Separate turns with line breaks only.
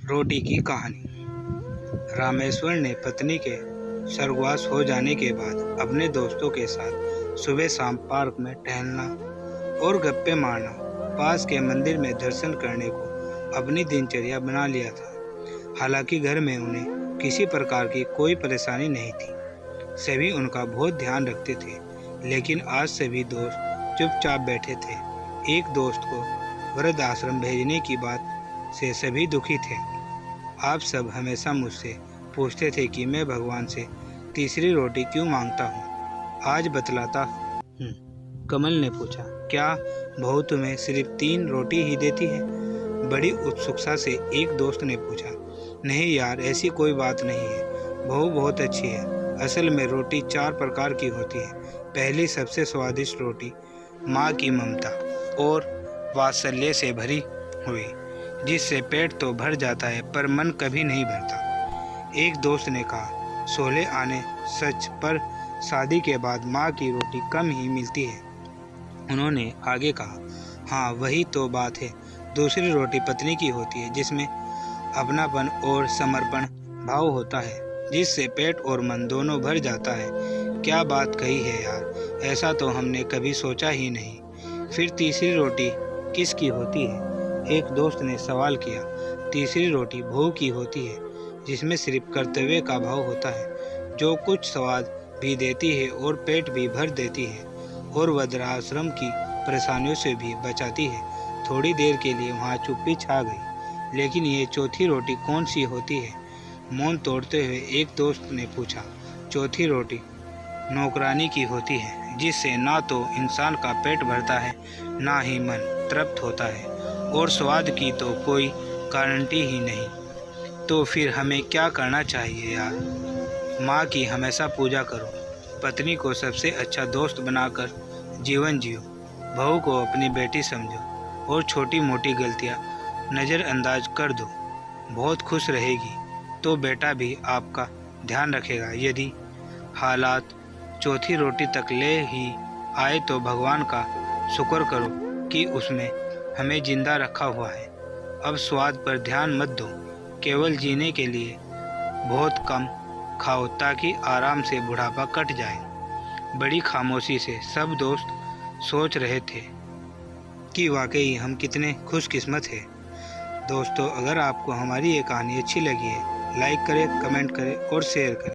रोटी की कहानी। रामेश्वर ने पत्नी के स्वर्गवास हो जाने के बाद अपने दोस्तों के साथ सुबह शाम पार्क में टहलना और गप्पे मारना, पास के मंदिर में दर्शन करने को अपनी दिनचर्या बना लिया था। हालांकि घर में उन्हें किसी प्रकार की कोई परेशानी नहीं थी, सभी उनका बहुत ध्यान रखते थे। लेकिन आज सभी दोस्त चुपचाप बैठे थे। एक दोस्त को वृद्ध आश्रम भेजने की बात से सभी दुखी थे। आप सब हमेशा मुझसे पूछते थे कि मैं भगवान से तीसरी रोटी क्यों मांगता हूँ। आज बतलाता हूँ। कमल ने पूछा, क्या बहू तुम्हें सिर्फ 3 रोटी ही देती है? बड़ी उत्सुकता से एक दोस्त ने पूछा। नहीं यार, ऐसी कोई बात नहीं है, बहू बहुत अच्छी है। असल में रोटी 4 प्रकार की होती है। पहली सबसे स्वादिष्ट रोटी माँ की ममता और वात्सल्य से भरी हुई, जिससे पेट तो भर जाता है पर मन कभी नहीं भरता। एक दोस्त ने कहा, 16 आने सच, पर शादी के बाद माँ की रोटी कम ही मिलती है। उन्होंने आगे कहा, हाँ वही तो बात है। दूसरी रोटी पत्नी की होती है, जिसमें अपनापन और समर्पण भाव होता है, जिससे पेट और मन दोनों भर जाता है। क्या बात कही है यार, ऐसा तो हमने कभी सोचा ही नहीं। फिर तीसरी रोटी किसकी होती है? एक दोस्त ने सवाल किया। तीसरी रोटी बहू की होती है, जिसमें सिर्फ कर्तव्य का भाव होता है, जो कुछ स्वाद भी देती है और पेट भी भर देती है और वृद्धाश्रम की परेशानियों से भी बचाती है। थोड़ी देर के लिए वहाँ चुप्पी छा गई। लेकिन ये चौथी रोटी कौन सी होती है? मौन तोड़ते हुए एक दोस्त ने पूछा। चौथी रोटी नौकरानी की होती है, जिससे ना तो इंसान का पेट भरता है, ना ही मन तृप्त होता है, और स्वाद की तो कोई गारंटी ही नहीं। तो फिर हमें क्या करना चाहिए यार? माँ की हमेशा पूजा करो, पत्नी को सबसे अच्छा दोस्त बनाकर जीवन जियो, बहू को अपनी बेटी समझो और छोटी मोटी गलतियाँ नज़रअंदाज कर दो। बहुत खुश रहेगी तो बेटा भी आपका ध्यान रखेगा। यदि हालात चौथी रोटी तक ले ही आए तो भगवान का शुक्र करो कि उसमें हमें जिंदा रखा हुआ है। अब स्वाद पर ध्यान मत दो, केवल जीने के लिए बहुत कम खाओ ताकि आराम से बुढ़ापा कट जाए। बड़ी खामोशी से सब दोस्त सोच रहे थे कि वाकई हम कितने खुशकिस्मत हैं। दोस्तों, अगर आपको हमारी ये कहानी अच्छी लगी है, लाइक करें, कमेंट करें और शेयर करें।